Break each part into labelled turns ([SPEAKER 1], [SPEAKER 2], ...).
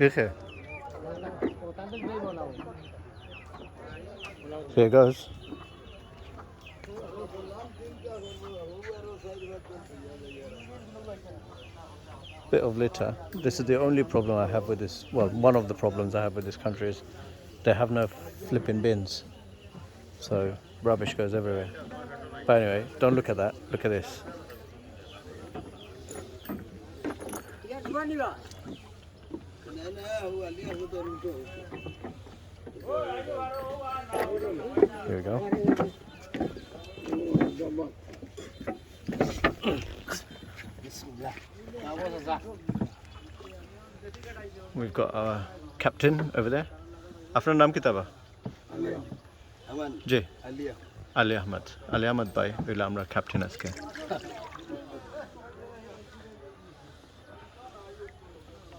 [SPEAKER 1] Okay. Here goes. Bit of litter. This is the only problem I have with this. Well, one of the problems I have with this country is they have no flipping bins. So rubbish goes everywhere. But anyway, don't look at that. Look at this. Here we go. We've got our captain over there. After naam kitaba? Ji. Ali Ahmed. Ali Ahmed bhai. We'll amra captain aske.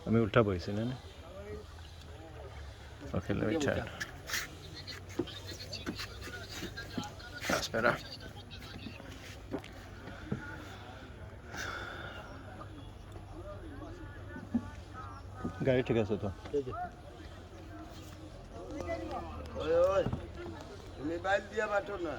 [SPEAKER 1] আমি উল্টা বইছি না Okay, let me turn. That's better. গাড়ি ঠিক আছে তো
[SPEAKER 2] ওই ওই তুমি বাইল দিয়া বাটো না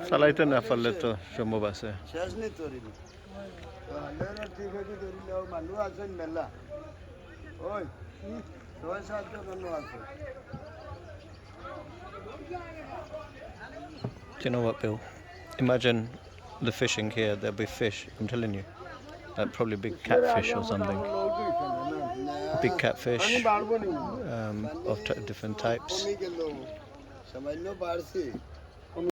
[SPEAKER 1] চালাইতে না পারলে তো সম্ভব আছে
[SPEAKER 2] শেষ নেই তোর ঠিক আছে ধরিলে মানুষ আছেন মেলা ওই 6-7 জন মানুষ আছে
[SPEAKER 1] Do you know what, Bill? Imagine the fishing here. There'll be fish. I'm telling you, like probably big catfish or something. Big catfish of different types.